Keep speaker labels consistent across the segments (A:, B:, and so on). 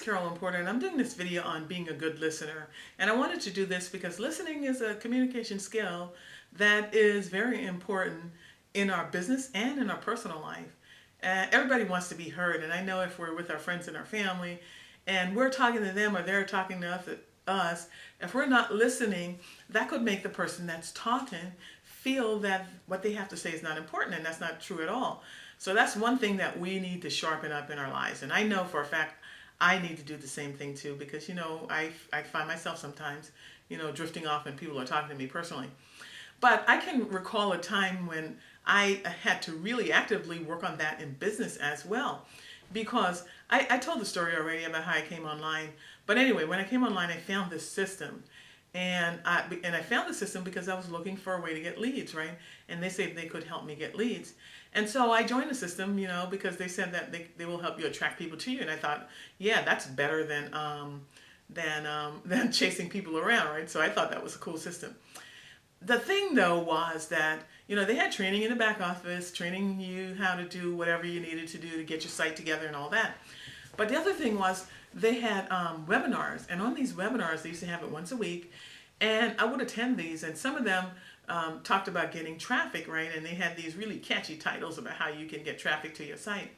A: Carol Importer, and I'm doing this video on being a good listener. And I wanted to do this because listening is a communication skill that is very important in our business and in our personal life. Everybody wants to be heard, and I know if we're with our friends and our family and we're talking to them or they're talking to us, if we're not listening, that could make the person that's talking feel that what they have to say is not important, and that's not true at all. So that's one thing that we need to sharpen up in our lives. And I know for a fact I need to do the same thing too, because I find myself sometimes drifting off when people are talking to me personally. But I can recall a time when I had to really actively work on that in business as well, because I told the story already about how I came online. But anyway, when I came online, I found this system. And I found the system because I was looking for a way to get leads, right? And they said they could help me get leads. And so I joined the system, because they said that they will help you attract people to you. And I thought, yeah, that's better than chasing people around, right? So I thought that was a cool system. The thing though was that, they had training in the back office, training you how to do whatever you needed to do to get your site together and all that. But the other thing was they had webinars, and on these webinars, they used to have it once a week, and I would attend these, and some of them talked about getting traffic, right? And they had these really catchy titles about how you can get traffic to your site.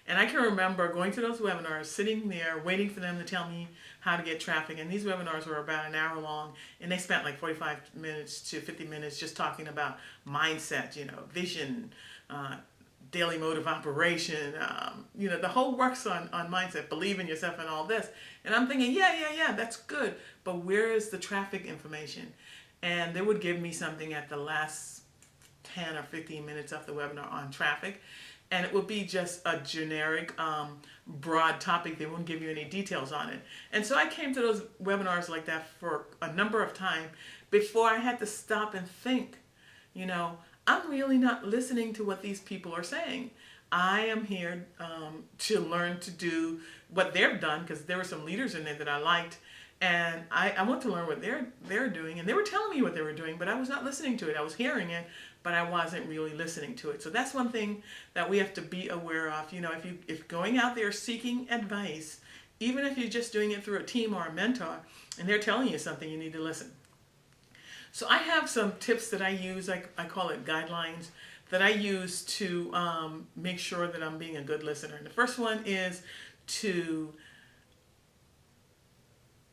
A: And I can remember going to those webinars, sitting there, waiting for them to tell me how to get traffic. And these webinars were about an hour long, and they spent like 45 minutes to 50 minutes just talking about mindset, vision, daily mode of operation, the whole works on mindset, believe in yourself and all this. And I'm thinking, yeah, that's good. But where is the traffic information? And they would give me something at the last 10 or 15 minutes of the webinar on traffic. And it would be just a generic, broad topic. They wouldn't give you any details on it. And so I came to those webinars like that for a number of times before I had to stop and think, I'm really not listening to what these people are saying. I am here to learn to do what they've done, because there were some leaders in there that I liked, and I want to learn what they're doing. And they were telling me what they were doing, but I was not listening to it. I was hearing it, but I wasn't really listening to it. So that's one thing that we have to be aware of. If going out there seeking advice, even if you're just doing it through a team or a mentor, and they're telling you something, you need to listen. So I have some tips that I use, I call it guidelines, that I use to make sure that I'm being a good listener. And the first one is to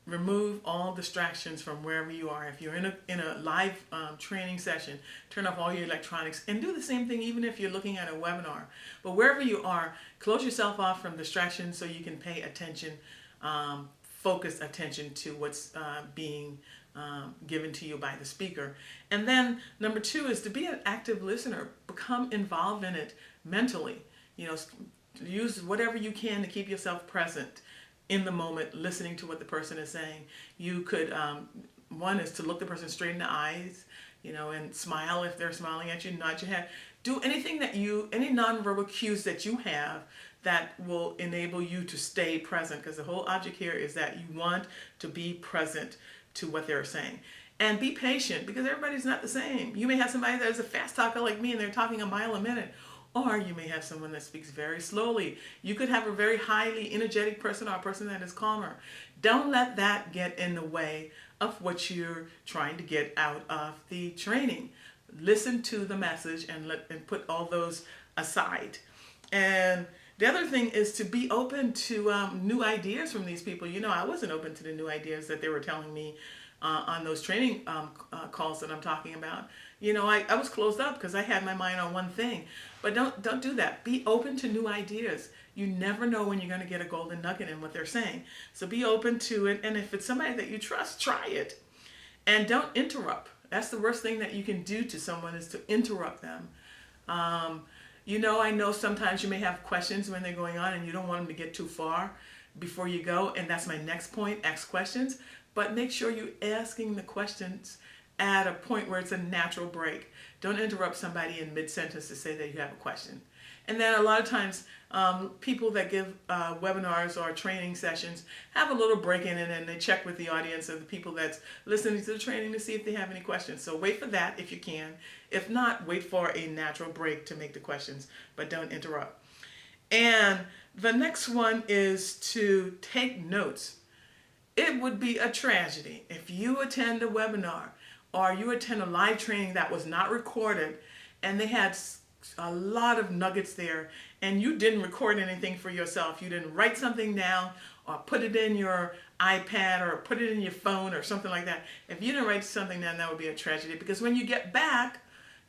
A: remove all distractions from wherever you are. If you're in a live training session, turn off all your electronics, and do the same thing even if you're looking at a webinar. But wherever you are, close yourself off from distractions so you can pay attention, focused attention to what's being given to you by the speaker. And then number 2 is to be an active listener. Become involved in it mentally. Use whatever you can to keep yourself present in the moment, listening to what the person is saying. You could, one is to look the person straight in the eyes, and smile if they're smiling at you, nod your head. Do anything any nonverbal cues that you have that will enable you to stay present, because the whole object here is that you want to be present to what they're saying. And be patient, because everybody's not the same. You may have somebody that is a fast talker like me and they're talking a mile a minute. Or you may have someone that speaks very slowly. You could have a very highly energetic person or a person that is calmer. Don't let that get in the way of what you're trying to get out of the training. Listen to the message and put all those aside. And the other thing is to be open to new ideas from these people. I wasn't open to the new ideas that they were telling me on those training calls that I'm talking about. I was closed up because I had my mind on one thing. But don't do that. Be open to new ideas. You never know when you're going to get a golden nugget in what they're saying. So be open to it. And if it's somebody that you trust, try it. And don't interrupt. That's the worst thing that you can do to someone, is to interrupt them. I know sometimes you may have questions when they're going on and you don't want them to get too far before you go. And that's my next point, ask questions. But make sure you're asking the questions at a point where it's a natural break. Don't interrupt somebody in mid-sentence to say that you have a question. And then a lot of times, people that give webinars or training sessions have a little break in it, and they check with the audience of the people that's listening to the training to see if they have any questions. So wait for that if you can. If not, wait for a natural break to make the questions, but don't interrupt. And the next one is to take notes. It would be a tragedy if you attend a webinar or you attend a live training that was not recorded and they had a lot of nuggets there and you didn't record anything for yourself. You didn't write something down or put it in your iPad or put it in your phone or something like that. If you didn't write something down, that would be a tragedy, because when you get back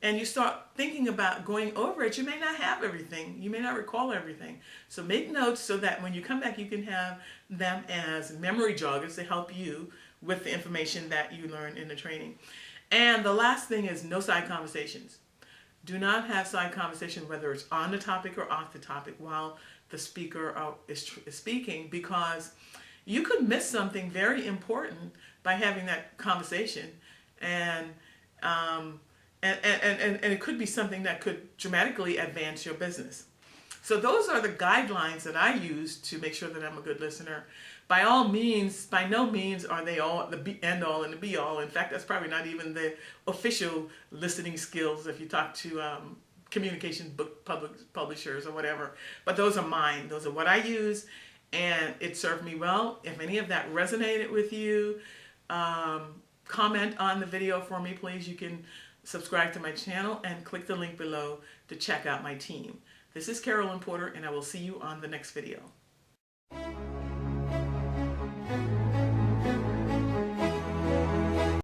A: and you start thinking about going over it, you may not have everything. You may not recall everything. So make notes so that when you come back, you can have them as memory joggers to help you with the information that you learn in the training. And the last thing is no side conversations. Do not have side conversation, whether it's on the topic or off the topic, while the speaker is speaking, because you could miss something very important by having that conversation, and it could be something that could dramatically advance your business. So those are the guidelines that I use to make sure that I'm a good listener. By all means, by no means are they all the end all and the be all. In fact, that's probably not even the official listening skills if you talk to communication book publishers or whatever. But those are mine. Those are what I use, and it served me well. If any of that resonated with you, comment on the video for me, please. You can subscribe to my channel and click the link below to check out my team. This is Carolyn Porter, and I will see you on the next video.